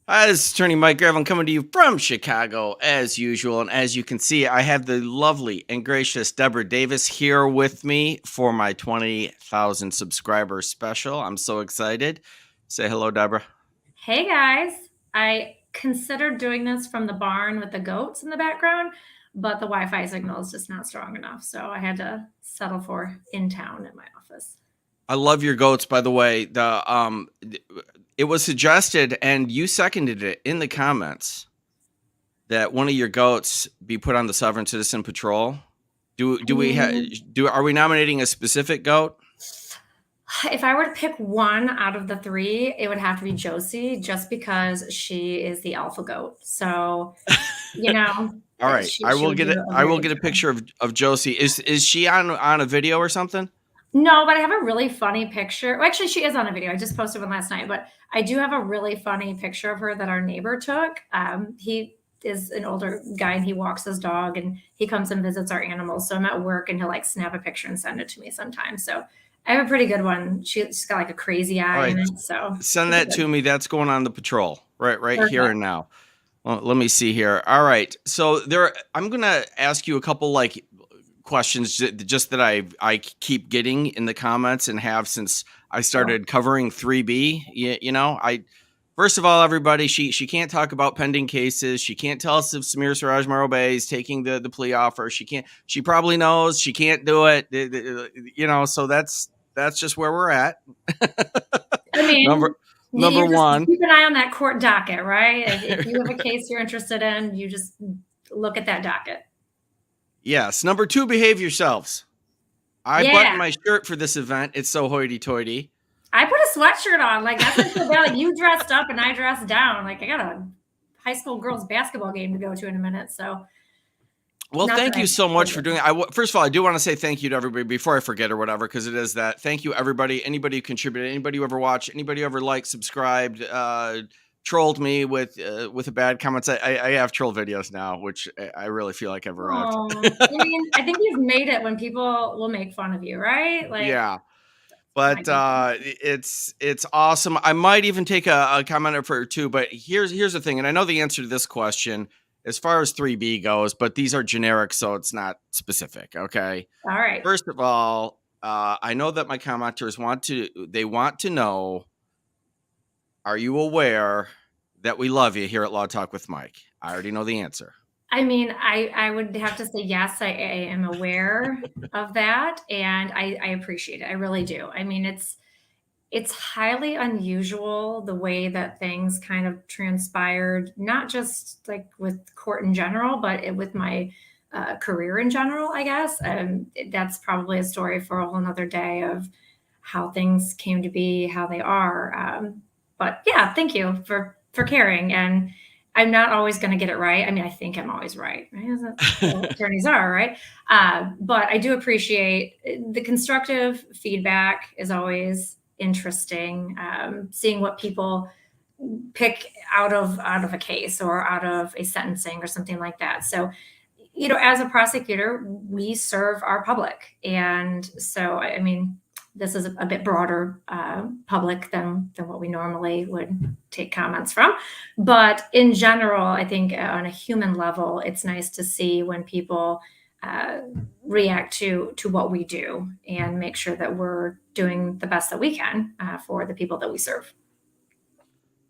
Hi, this is Attorney Mike Gravel coming to you from Chicago as usual. And as you can see, I have the lovely and gracious Deborah Davis here with me for my 20,000 subscriber special. I'm so excited. Say hello, Deborah. Hey guys, I considered doing this from the barn with the goats in the background, but the Wi-Fi signal is just not strong enough. So I had to settle for in town at my office. I love your goats, by the way. It was suggested and you seconded it in the comments that one of your goats be put on the Sovereign Citizen Patrol. Are we nominating a specific goat? If I were to pick one out of the three, it would have to be Josie, just because she is the alpha goat. So, you know, All right, she I will would get do it. a I very will good get a job. picture of Josie. Is she on a video or something? No, but I have a really funny picture. Well, actually, she is on a video. I just posted one last night, but I do have a really funny picture of her that our neighbor took. He is an older guy and he walks his dog and he comes and visits our animals. So I'm at work and he'll like snap a picture and send it to me sometimes. So I have a pretty good one. She's got like a crazy All eye right, in it. So send pretty that good. to me. That's going on the patrol right here Perfect. and now. Well, let me see here. All right, so I'm gonna ask you a couple like questions just that I keep getting in the comments and have since I Sure. started covering 3B. I first of all, everybody, she can't talk about pending cases. She can't tell us if Samir Siraj Marobey is taking the plea offer. She can't. She probably knows she can't do it. So that's just where we're at. I number mean, number you just one. keep an eye on that court docket, right? If you have a case you're interested in, you just look at that docket. Yes. Number two, behave yourselves. I buttoned Yeah. my shirt for this event. It's so hoity-toity. I put a sweatshirt on. Like, that's what's so bad. Like, you dressed up and I dressed down. Like, I got a high school girls basketball game to go to in a minute. So, Well, not that thank you I so much for did. doing it. First of all, I do want to say thank you to everybody before I forget or whatever, because it is that. Thank you, everybody. Anybody who contributed, anybody who ever watched, anybody who ever liked, subscribed, trolled me with the bad comments. I have troll videos now, which I really feel like I've arrived. Oh, I mean, I think you've made it when people will make fun of you, right? Like, Yeah. my But goodness. it's awesome. I might even take a comment or two. But here's the thing, and I know the answer to this question as far as 3B goes, but these are generic, so it's not specific. Okay. All right. First of all, I know that my commenters want to know: are you aware that we love you here at Law Talk with Mike? I already know the answer. I mean, I would have to say yes, I am aware of that, and I appreciate it. I really do. I mean, it's highly unusual the way that things kind of transpired, not just like with court in general, but with my career in general, I guess. That's probably a story for a whole nother day of how things came to be, how they are. But yeah, thank you for caring. And I'm not always going to get it right. I mean, I think I'm always right, right? As attorneys are, right? But I do appreciate the constructive feedback is always interesting. Seeing what people pick out of a case or out of a sentencing or something like that. So, as a prosecutor, we serve our public, and so I mean, this is a bit broader public than what we normally would take comments from. But in general, I think on a human level, it's nice to see when people uh, react to what we do and make sure that we're doing the best that we can for the people that we serve.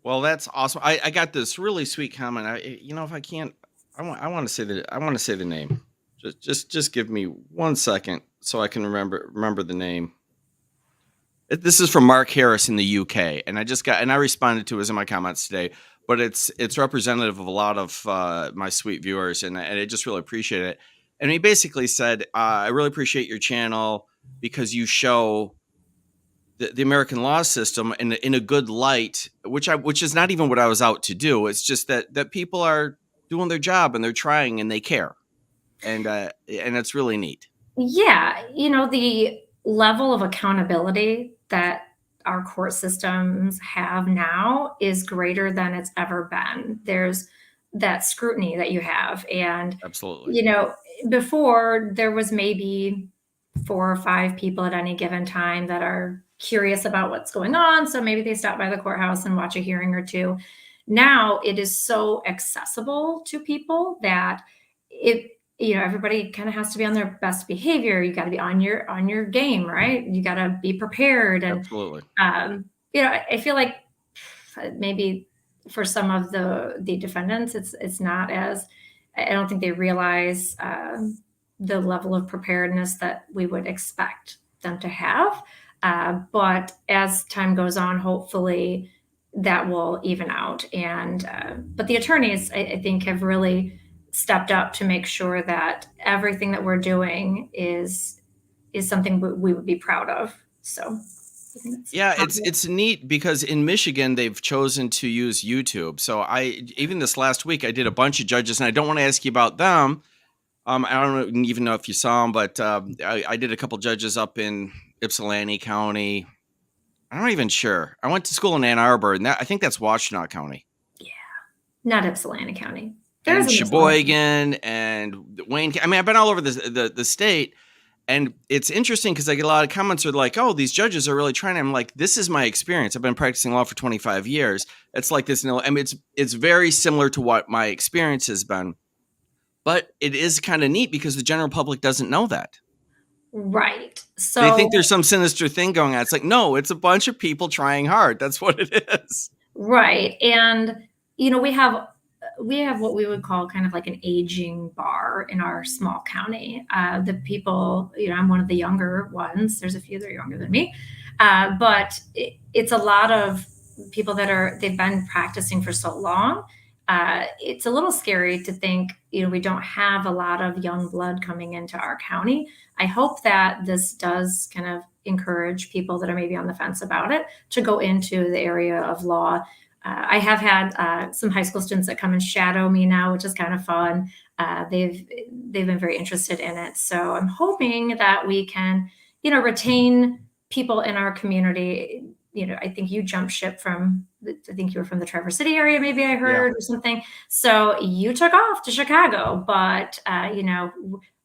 Well, that's awesome. I got this really sweet comment. If I can't, I want to say the name. Just give me 1 second so I can remember the name. This is from Mark Harris in the UK, and I responded to it in my comments today. But it's representative of a lot of my sweet viewers, and I just really appreciate it. And he basically said, "I really appreciate your channel because you show the American law system in a good light, which is not even what I was out to do. It's just that people are doing their job and they're trying and they care, and it's really neat." Yeah, the level of accountability that our court systems have now is greater than it's ever been. There's that scrutiny that you have. And, Absolutely. you know, before there was maybe 4 or 5 people at any given time that are curious about what's going on. So maybe they stop by the courthouse and watch a hearing or two. Now it is so accessible to people that everybody kind of has to be on their best behavior. You got to be on your game, right? You got to be prepared. And Absolutely. I feel like maybe for some of the defendants, it's not as, I don't think they realize the level of preparedness that we would expect them to have. But as time goes on, hopefully that will even out. And but the attorneys, I think, have really stepped up to make sure that everything that we're doing is something we would be proud of. So I think that's Yeah, positive. it's neat because in Michigan they've chosen to use YouTube. So I even this last week I did a bunch of judges, and I don't want to ask you about them. I don't even know if you saw them, but I did a couple judges up in Ypsilanti County. I'm not even sure. I went to school in Ann Arbor, and I think that's Washtenaw County, Yeah, not Ypsilanti County. There is and an Ypsilanti. Sheboygan, and Wayne. I mean, I've been all over the state, and it's interesting because I get a lot of comments are like, "Oh, these judges are really trying." I'm like, "This is my experience. I've been practicing law for 25 years. It's like this. I mean, it's very similar to what my experience has been, but it is kind of neat because the general public doesn't know that. Right. They think So there's some sinister thing going on. It's like, no, it's a bunch of people trying hard. That's what it is. right. And we have what we would call kind of like an aging bar in our small county. The people, I'm one of the younger ones. There's a few that are younger than me, but it's a lot of people they've been practicing for so long. It's a little scary to think, we don't have a lot of young blood coming into our county. I hope that this does kind of encourage people that are maybe on the fence about it to go into the area of law. I have had some high school students that come and shadow me now, which is kind of fun. They've been very interested in it, so I'm hoping that we can, retain people in our community. I think you jumped ship from. I think you were from the Traverse City area, maybe I Yeah. heard or something. So you took off to Chicago, but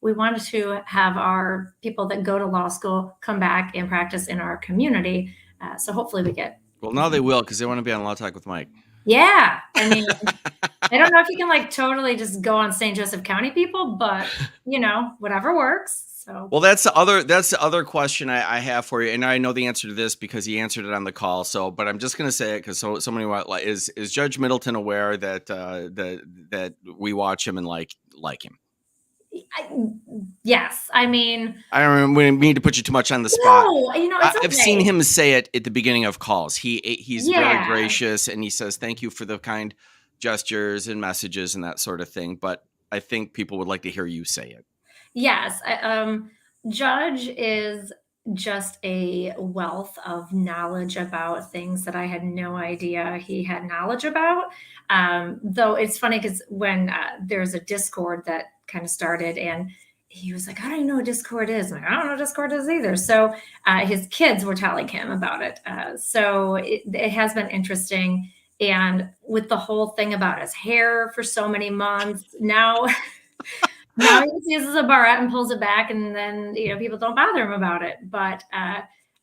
we wanted to have our people that go to law school come back and practice in our community. So hopefully we get. Well, now they will because they want to be on Law Talk with Mike. Yeah, I mean, I don't know if you can like totally just go on St. Joseph County people, but whatever works. So Well, that's the other question I have for you, and I know the answer to this because he answered it on the call. So, but I'm just going to say it because so many is Judge Middleton aware that that we watch him and like him? I, yes, I mean, I don't mean to put you too much on the spot. no, it's I've seen okay. him say it at the beginning of calls. He's very Yeah, gracious, and he says thank you for the kind gestures and messages and that sort of thing. But I think people would like to hear you say it. yes. Judge is just a wealth of knowledge about things that I had no idea he had knowledge about. Though it's funny because when there's a Discord that kind of started, and he was like, I don't even know what Discord is. I'm like, I don't know what Discord is either. So his kids were telling him about it. So it has been interesting. And with the whole thing about his hair for so many months, now now he just uses a barrette and pulls it back, and then people don't bother him about it. But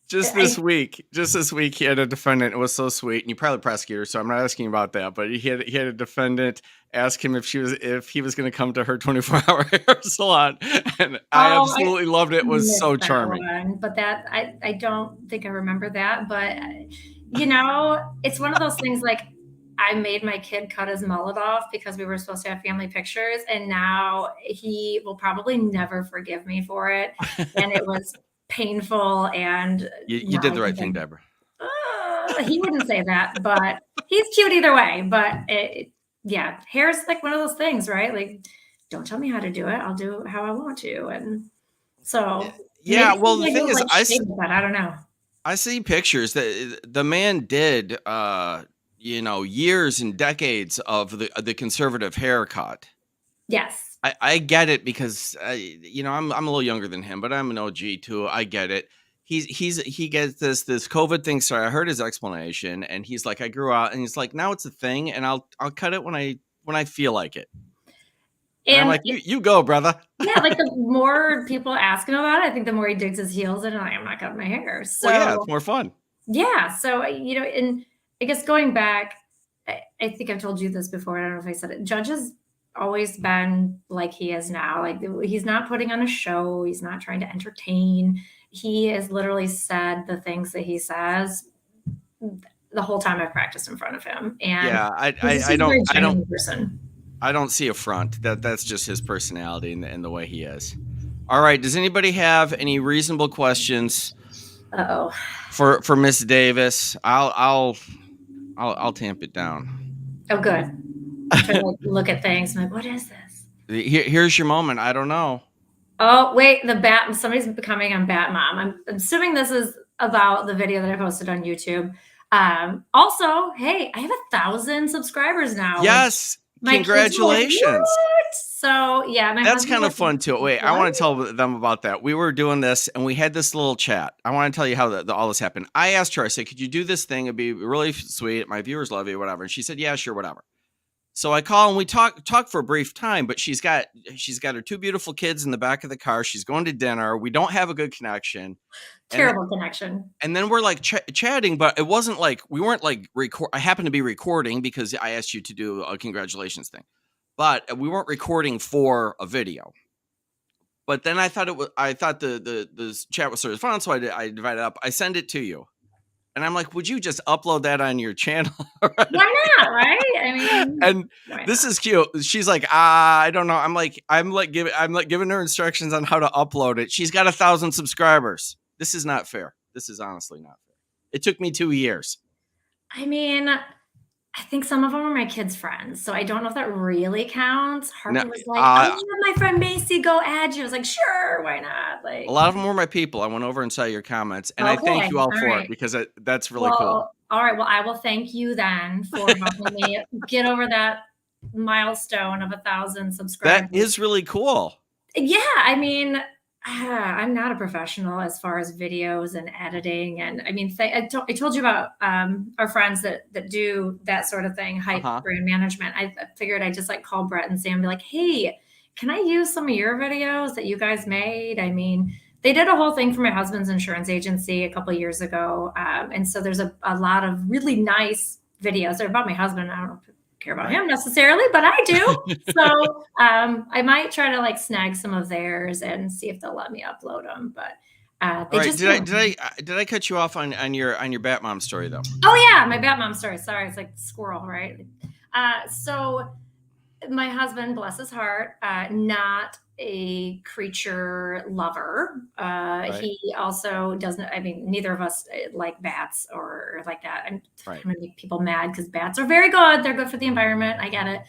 Just I this week, he had a defendant. It was so sweet, and you probably prosecutor, so I'm not asking about that. But he had a defendant ask him if he was going to come to her 24-hour hair salon, and I I absolutely loved it. It was missed so that charming. one, but that I don't think I remember that. But it's one of those things like. I made my kid cut his mullet off because we were supposed to have family pictures, and now he will probably never forgive me for it. And it was painful, and You now did the I right thing, think Deborah. He wouldn't say that, but he's cute either way. But yeah, hair's like one of those things, right? Like, don't tell me how to do it. I'll do it how I want to. And so Yeah, maybe well, the somebody thing goes is, like shave, but I don't know. I see pictures that the man did, years and decades of the conservative haircut. Yes. I get it because I'm a little younger than him, but I'm an OG too. I get it. He gets this COVID thing. Sorry, I heard his explanation, and he's like, I grew out, and he's like, now it's a thing, and I'll cut it when I feel like it. And I'm And like, you go, brother. yeah, like the more people ask him about it, I think the more he digs his heels in, and like, I'm not cutting my hair. Well, yeah, it's So more fun. yeah, so and I guess going back, I think I've told you this before. I don't know if I said it. Judge has always been like he is now. Like he's not putting on a show. He's not trying to entertain. He has literally said the things that he says the whole time I've practiced in front of him. And Yeah, he's just a very genuine person. I don't see a front. That's just his personality and the way he is. All right. Does anybody have any reasonable questions Uh-oh. for Miss Davis? I'll tamp it down. Oh, good. I'm trying to like, look at things. I'm like, what is this? Here's your moment. I don't know. Oh, wait, somebody's becoming on Bat Mom. I'm assuming this is about the video that I posted on YouTube. Also, hey, I have 1,000 subscribers now. Yes. Congratulations. Like, what? So yeah, that's kind of fun too. Wait, I want to tell them about that. We were doing this and we had this little chat. I want to tell you how all this happened. I asked her, I said, could you do this thing? It'd be really sweet. My viewers love you, whatever. And she said, yeah, sure, whatever. So I call and we talk for a brief time, but she's got her 2 beautiful kids in the back of the car. She's going to dinner. We don't have a good connection. Terrible connection. And then we're like chatting, but it wasn't like we weren't like I happened to be recording because I asked you to do a congratulations thing, but we weren't recording for a video. But then I thought the chat was sort of fun, so I divided up. I send it to you. And I'm like, would you just upload that on your channel? Why not? Right? I mean, and this is cute. She's like, I don't know. I'm like giving her instructions on how to upload it. She's got 1,000 subscribers. This is not fair. This is honestly not fair. It took me 2 years. I mean, I think some of them are my kids' friends, so I don't know if that really counts. Harper was like, "I'll have my friend Macy go add you." I was like, "Sure, why not?" Like, a lot of them were my people. I went over and saw your comments, and I thank you all for it because that's really cool. All right, well, I will thank you then for helping me get over that milestone of 1,000 subscribers. That is really cool. Yeah, I mean, I'm not a professional as far as videos and editing. And I mean, I told you about our friends that do that sort of thing, hype brand management. I figured I'd just like call Brett and Sam and be like, hey, can I use some of your videos that you guys made? I mean, they did a whole thing for my husband's insurance agency a couple of years ago. And so there's a lot of really nice videos. They're about my husband. I don't care about him necessarily, but I do. So I might try to like snag some of theirs and see if they'll let me upload them. But did I cut you off on your Bat Mom story though? Oh yeah, my Bat Mom story. Sorry, it's like squirrel, right? So my husband, bless his heart, not a creature lover. He also doesn't, I mean, neither of us like bats or like that. I'm going to make people mad because bats are very good. They're good for the environment. I get it.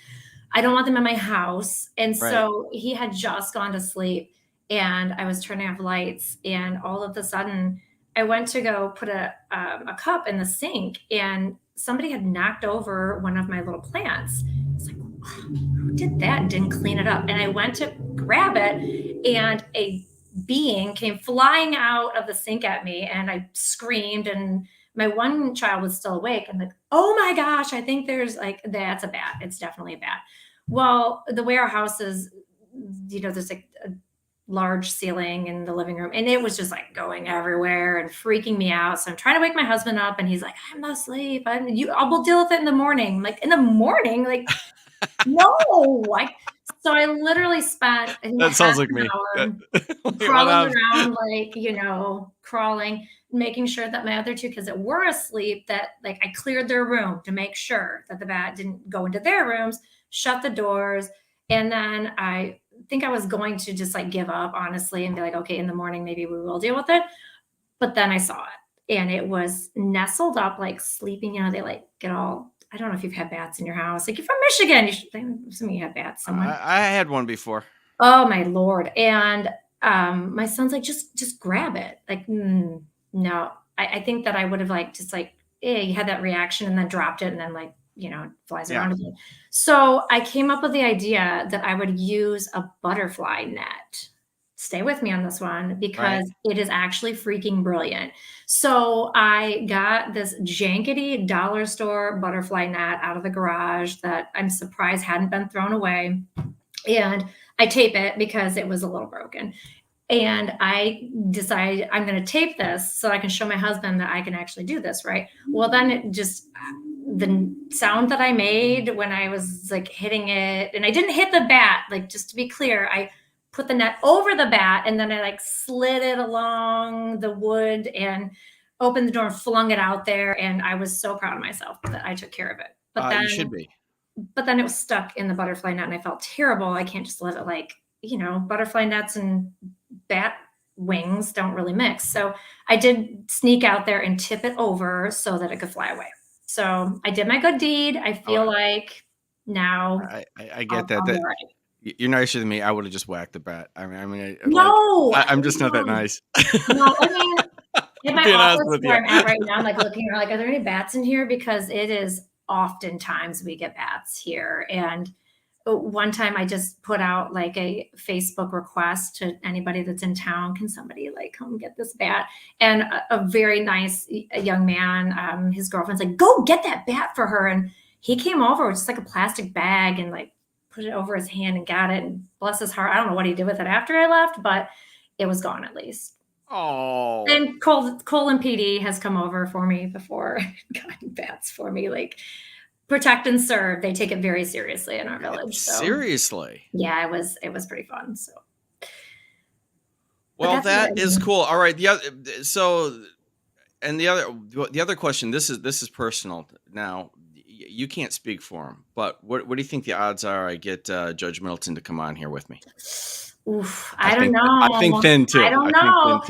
I don't want them in my house. And so he had just gone to sleep and I was turning off lights. And all of a sudden I went to go put a cup in the sink and somebody had knocked over one of my little plants. It's like, who did that and didn't clean it up? And I went to grab it and a being came flying out of the sink at me and I screamed and my one child was still awake. I'm like, oh my gosh, I think there's like, that's a bat. It's definitely a bat. Well, the way our house is, there's like a large ceiling in the living room and it was just like going everywhere and freaking me out. So I'm trying to wake my husband up and he's like, I'm not asleep. We'll deal with it in the morning. I'm like, in the morning? Like, no. So I literally spent that sounds like me crawling around, like, crawling, making sure that my other 2 kids that were asleep, that like I cleared their room to make sure that the bat didn't go into their rooms, shut the doors. And then I think I was going to just like give up, honestly, and be like, okay, in the morning, maybe we will deal with it. But then I saw it and it was nestled up, like sleeping, they like get all, I don't know if you've had bats in your house. Like, you're from Michigan, I'm assuming you had bats somewhere. I had one before. Oh my Lord. And my son's like, just grab it. Like, no, I think that I would have like, just like, you had that reaction and then dropped it and then like, it flies around again. So I came up with the idea that I would use a butterfly net. Stay with me on this one because it is actually freaking brilliant. So I got this jankety dollar store butterfly net out of the garage that I'm surprised hadn't been thrown away. And I tape it because it was a little broken. And I decided I'm going to tape this so I can show my husband that I can actually do this, right? Well, then it just the sound that I made when I was like hitting it, and I didn't hit the bat, like just to be clear, I put the net over the bat and then I like slid it along the wood and opened the door and flung it out there. And I was so proud of myself that I took care of it. You should be. But then it was stuck in the butterfly net and I felt terrible. I can't just let it like, butterfly nets and bat wings don't really mix. So I did sneak out there and tip it over so that it could fly away. So I did my good deed. I feel like now I get that. I'll be all right. You're nicer than me. I would have just whacked the bat. No, I'm just not that nice. no, I mean, in my Being honest office with where you. I'm at right now, I'm like looking around, like, are there any bats in here? Because it is oftentimes we get bats here. And one time I just put out like a Facebook request to anybody that's in town. Can somebody like come get this bat? And a very nice young man, his girlfriend's like, go get that bat for her. And he came over with just like a plastic bag and like put it over his hand and got it. And bless his heart, I don't know what he did with it after I left, but it was gone at least. Oh. And Cole and PD has come over for me before, gotten bats for me, like protect and serve. They take it very seriously in our village. So. Seriously? Yeah, it was pretty fun. So. Well, that is cool. All right. The other question. This is personal. Now, you can't speak for him, but what do you think the odds are I get Judge Middleton to come on here with me? Oof, I don't know. I think thin too. I don't know.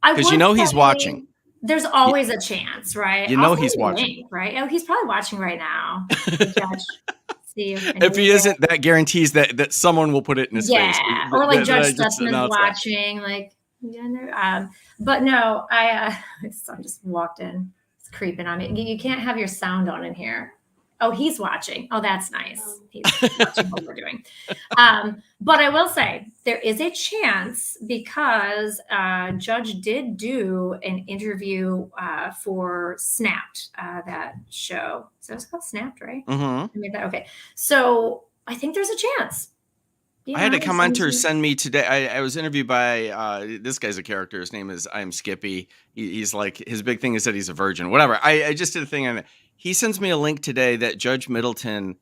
Because he's watching. There's always a chance, right? He's watching, right? Oh, he's probably watching right now. Judge. See if he isn't, that guarantees that someone will put it in his face. Yeah, or like Judge Stutzman's watching, like, but no, son just walked in. It's creeping on me. You can't have your sound on in here. Oh, he's watching. Oh, that's nice. He's watching what we're doing. But I will say there is a chance because Judge did do an interview for Snapped, that show. So it's called Snapped, right? Mm-hmm. I made that. Okay. So I think there's a chance. I had a commenter send me today. I was interviewed by this guy's a character. His name is I'm Skippy. He's like, his big thing is that he's a virgin. Whatever. I just did a thing on it. He sends me a link today that Judge Middleton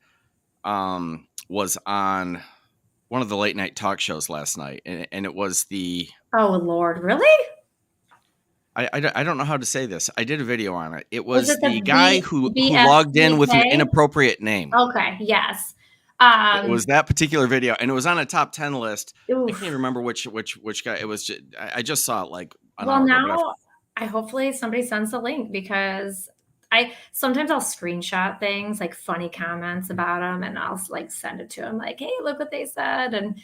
was on one of the late night talk shows last night, and it was the. Oh Lord, really? I don't know how to say this. I did a video on it. It was the guy who logged in with an inappropriate name. Okay. Yes. It was that particular video, and it was on a top 10 list. Oof. I can't remember which guy it was. I just saw it like an hour ago. Now I hopefully somebody sends the link because sometimes I'll screenshot things like funny comments about them and I'll like send it to them like, hey, look what they said. And,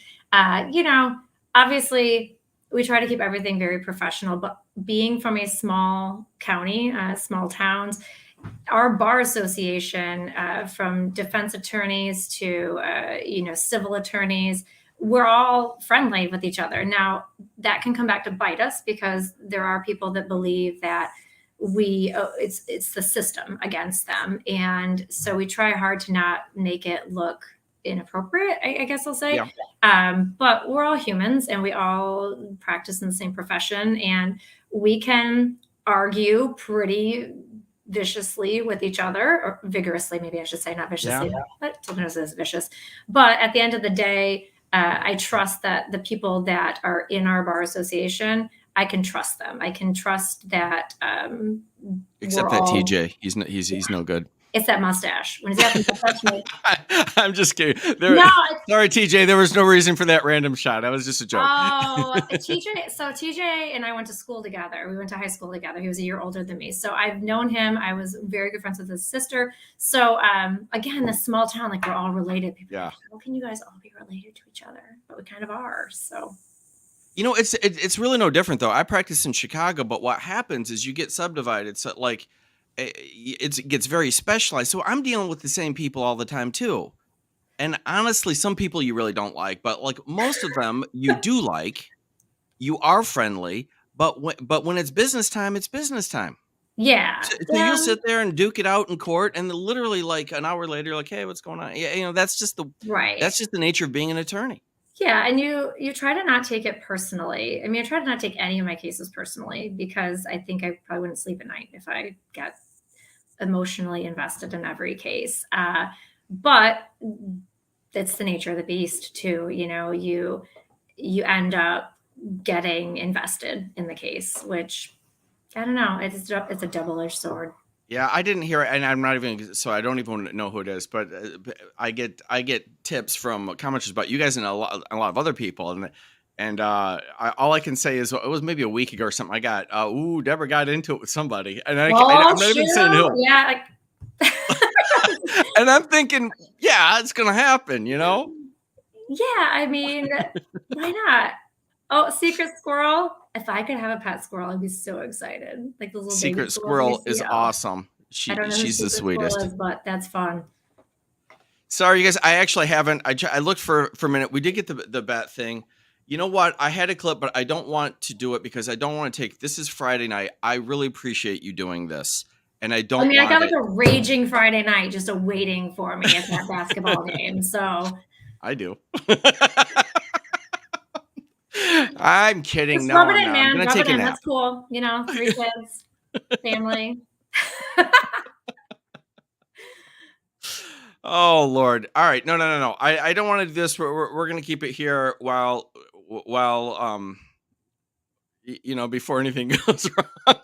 obviously we try to keep everything very professional, but being from a small county, small towns, our bar association, from defense attorneys to, civil attorneys, we're all friendly with each other. Now that can come back to bite us because there are people that believe that it's the system against them. And so we try hard to not make it look inappropriate, I guess I'll say. Yeah. But we're all humans and we all practice in the same profession and we can argue pretty viciously with each other, or vigorously, maybe I should say, not viciously, but sometimes it's vicious. But at the end of the day, I trust that the people that are in our bar association, I can trust them. I can trust that. Except that TJ, he's no good. It's that mustache. When he's got the mustache. I'm just kidding. Sorry, TJ. There was no reason for that random shot. That was just a joke. Oh, TJ. So TJ and I went to school together. We went to high school together. He was a year older than me. So I've known him. I was very good friends with his sister. So again, this small town, like we're all related. People are like, how can you guys all be related to each other? But we kind of are. So. It's really no different though. I practice in Chicago, but what happens is you get subdivided. So like it gets very specialized. So I'm dealing with the same people all the time too. And honestly, some people you really don't like, but like most of them you do like. You are friendly, but when it's business time, it's business time. Yeah. So you'll sit there and duke it out in court, and then literally like an hour later, you're like, hey, what's going on? Yeah, that's just that's just the nature of being an attorney. Yeah, and you try to not take it personally. I mean, I try to not take any of my cases personally because I think I probably wouldn't sleep at night if I got emotionally invested in every case. But it's the nature of the beast too. You end up getting invested in the case, which I don't know. It's a double-edged sword. Yeah, I didn't hear it, and I'm not even so I don't even know who it is, but I get tips from commenters about you guys and a lot of other people, and all I can say is it was maybe a week ago or something. I got ooh, Deborah got into it with somebody, and Oh I'm not even saying shoot! who, Yeah, like and I'm thinking, yeah, it's gonna happen, yeah. I mean, why not? Oh, secret squirrel. If I could have a pet squirrel, I'd be so excited. Like those little baby Secret squirrels you Squirrel see. is Oh, awesome. I don't know who She's the secret squirrel sweetest. is, but that's fun. Sorry, you guys. I actually haven't. I looked for a minute. We did get the bat thing. You know what? I had a clip, but I don't want to do it because I don't want to take. This is Friday night. I really appreciate you doing this, and I I don't mean, I got want like it. a raging Friday night just waiting for me at that basketball game. So I do. I'm kidding. just No, rub it I'm in, not. I'm man. gonna Rub it take a in. nap. That's cool. 3 kids, family. Oh Lord. All right. No. I don't want to do this. We're gonna keep it here while before anything goes wrong.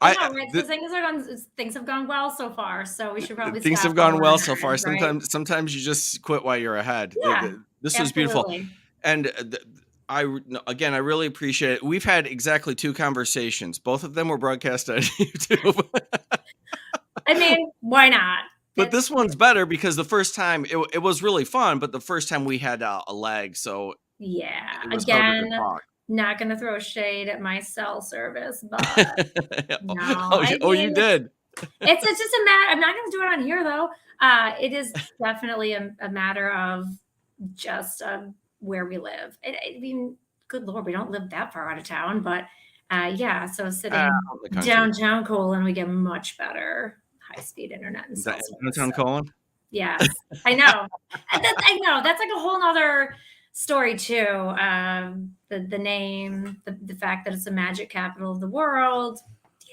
I I know, right? So th- things have gone well so far. So we should probably Things stop have while gone we're well so ahead, far. right? Sometimes you just quit while you're ahead. Yeah, This was beautiful, absolutely. and again, I really appreciate it. We've had exactly 2 conversations. Both of them were broadcast on YouTube, I mean, why not? but It's this one's better because the first time it was really fun, but the first time we had a lag, so Yeah. it was harder to Again, talk. not gonna throw shade at my cell service, but no, Oh, I you mean, did. it's just a matter. I'm not gonna do it on here though. It is definitely a matter of just where we live. I mean, good lord, we don't live that far out of town, but yeah. So sitting Out in the country, downtown Colon, we get much better high-speed internet and cell service. downtown So Colin. yes, I know. I know that's like a whole nother story too. The name, the fact that it's the magic capital of the world.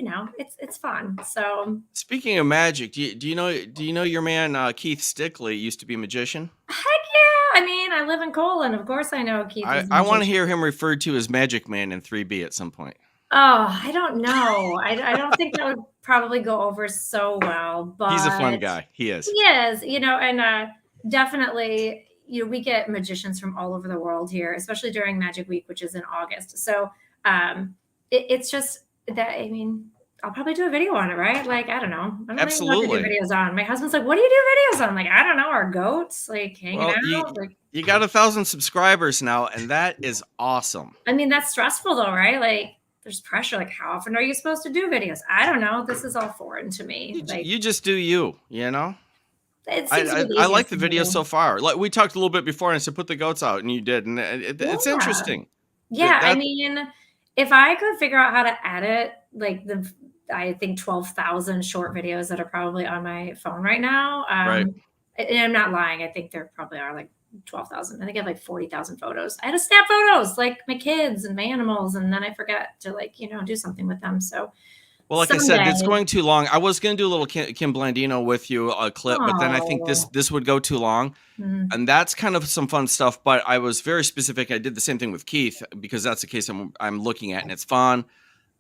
It's fun. So Speaking of magic, do you know your man Keith Stickley used to be a magician? heck yeah. I mean, I live in Colon. Of course, I know Keith I is a I want to magician. hear him referred to as Magic Man in 3B at some point. Oh, I don't know. I don't think that would probably go over so well, He's a fun but guy. He is. he is, and definitely, we get magicians from all over the world here, especially during Magic Week, which is in August. So it's just that, I mean, I'll probably do a video on it, right? Like, I don't know. I don't even know what to do Absolutely. videos on. My husband's like, what do you do videos on? I'm like, I don't know. Our goats, like hanging Well, out. Like, you got 1,000 subscribers now, and that is awesome. I mean, that's stressful though, right? Like, there's pressure. Like, how often are you supposed to do videos? I don't know. This is all foreign to me. Like, You just do you. You know. it I, seems to be the I like easiest the thing to video do. so far. Like we talked a little bit before, and I said put the goats out, and you did, and it's Yeah. interesting. Yeah. I That's mean, if I could figure out how to edit like I think 12,000 short videos that are probably on my phone right now. right. And I'm not lying. I think there probably are like 12,000. I think I have like 40,000 photos. I had to snap photos like my kids and my animals. And then I forget to do something with them. So Well, like I said, it's someday, going too long. I was going to do a little Kim Blandino with you a clip, but then I think this oh, this would go too long. mm, And that's kind of some fun stuff, but I was very specific. I did the same thing with Keith because that's the case I'm looking at, and it's fun.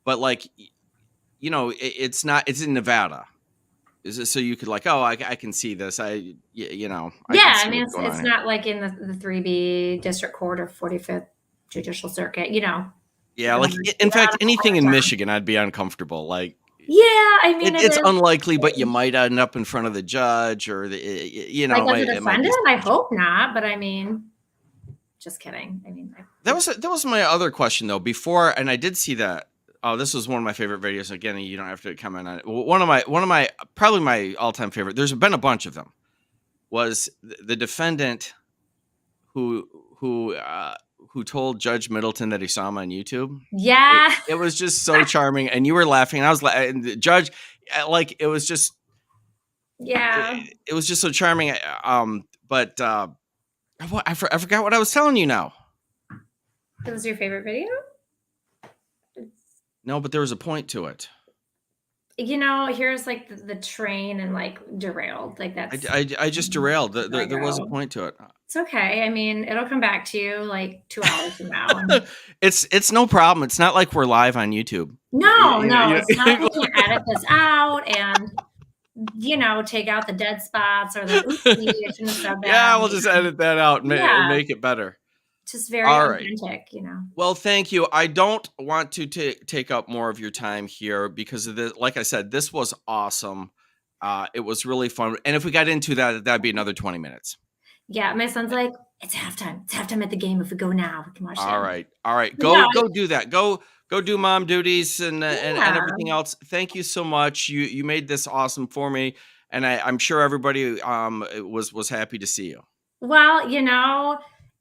But like, it's not. It's in Nevada. Is it so you could like? Oh, I can see this. I can yeah. I see mean, what's it's, going on it's here. not like in the 3B District Court or 45th Judicial Circuit, Yeah, you're like in you're out fact, anything of in town. Michigan, I'd be uncomfortable. Like Yeah, I mean, it it's is. unlikely, but you might end up in front of the judge, or Like, as a it might be defendant, I sketchy. hope not, but I mean, just kidding. I mean, That was my other question though. Before, and I did see that. Oh, this was one of my favorite videos. Again, you don't have to comment on it. One of my probably my all-time favorite. There's been a bunch of them. Was the defendant who who uh, who told Judge Middleton that he saw him on YouTube. It, yeah, it was just so charming, and you were laughing, and I was and the judge, like yeah. it was just so charming. But I forgot what I was telling you now. It was your favorite video? No, but there was a point to it. here's like the train and like derailed. Like that's I just derailed. I There was a go. point to it. It's okay. I mean, it'll come back to you like 2 hours from now. And It's no problem. It's not like we're live on YouTube. no, no, it's not like You I can't edit this out and take out the dead spots or the oopsie, I shouldn't have said that. yeah, we'll just edit that out and Yeah, make it better. just very All right. authentic. Well, thank you. I don't want to take up more of your time here because of this. Like I said, this was awesome. It was really fun. And if we got into that, that'd be another 20 minutes. Yeah, my son's like, "It's halftime. It's halftime at the game. If we go now, we can watch the All end." right. All right. But no, Go do that. Go do mom duties and yeah. everything else. Thank you so much. You made this awesome for me. And I'm sure everybody was happy to see you. Well,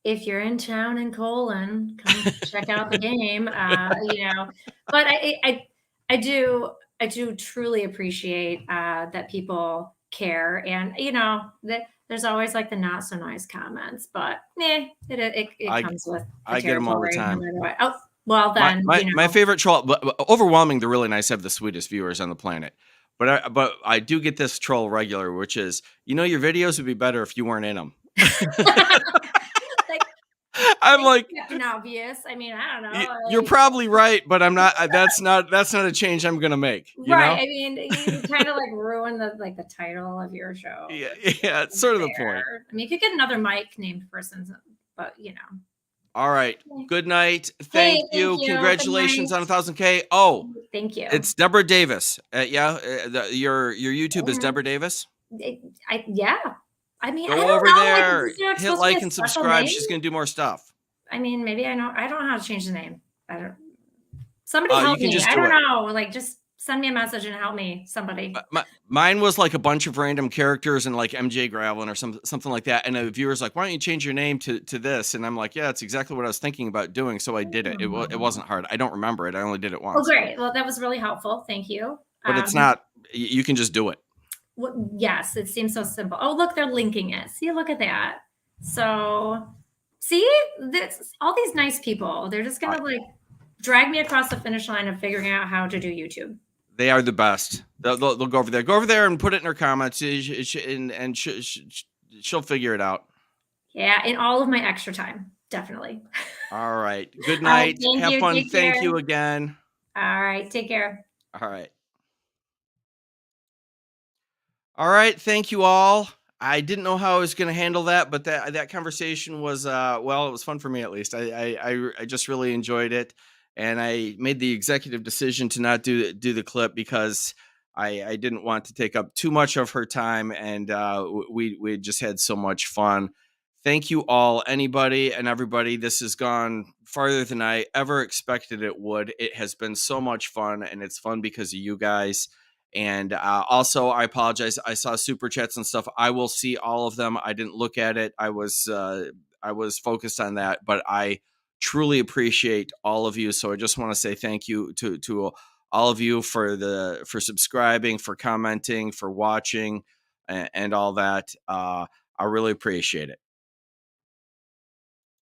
if you're in town in Colon, come check out the game. But I do truly appreciate that people care, and that there's always like the not so nice comments, but it I comes with the I get them all the territory, no time. matter what. Oh, well My then, my my favorite troll, but overwhelming, they're really nice. I have the sweetest viewers on the planet. But I do get this troll regular, which is, your videos would be better if you weren't in them. like I'm thanks like, for Captain Obvious. I mean, I don't know, You're like, probably right, but I'm not. That's not a change I'm gonna make. right. I mean, you kind of like ruin the title of your show. Yeah, It's yeah. It's sort of the point. unfair. I mean, you could get another Mike named person, but. All right. Okay. Good night. Hey, Thank thank you. you. Good Congratulations night. on 1,000K. Oh, Thank you. it's Deborah Davis. Yeah. Your YouTube is Mhm. Deborah Davis. Yeah. I mean, I Go don't over know. Like, there. is there Hit supposed to be like a and special subscribe. name? She's gonna do more stuff. I mean, maybe I know. I don't know how to change the name. I don't. Somebody You help can me. just I do don't it. know. Like, just send me a message and help me. Somebody. Mine was like a bunch of random characters and like MJ Gravelin or something like that. And the viewer's like, "Why don't you change your name to this?" And I'm like, "Yeah, it's exactly what I was thinking about doing." So I did it. It Oh, wasn't hard. I don't remember it. I only did it oh, once. great. Well, that was really helpful. Thank you. But it's not. You can just do it. Yes, it seems so simple. Oh, look, they're linking it. See, look at that. So, see, this all these nice people. They're just I, gonna like drag me across the finish line of figuring out how to do YouTube. they are the best. They'll go over there. Go over there and put it in her comments, and she'll figure it out. Yeah, in all of my extra time, definitely. All right. Good All right, night. thank Have you. fun. Take Thank care. you again. All right, take care. All right. All right. Thank you all. I didn't know how I was going to handle that, but that conversation was well, it was fun for me at least. I just really enjoyed it, and I made the executive decision to not do the clip because I didn't want to take up too much of her time, and we had just had so much fun. Thank you all, anybody and everybody. This has gone farther than I ever expected it would. It has been so much fun, and it's fun because of you guys. And also, I apologize. I saw super chats and stuff. I will see all of them. I didn't look at it. I was focused on that, but I truly appreciate all of you. So I just want to say thank you to all of you for subscribing, for commenting, for watching, and all that. I really appreciate it.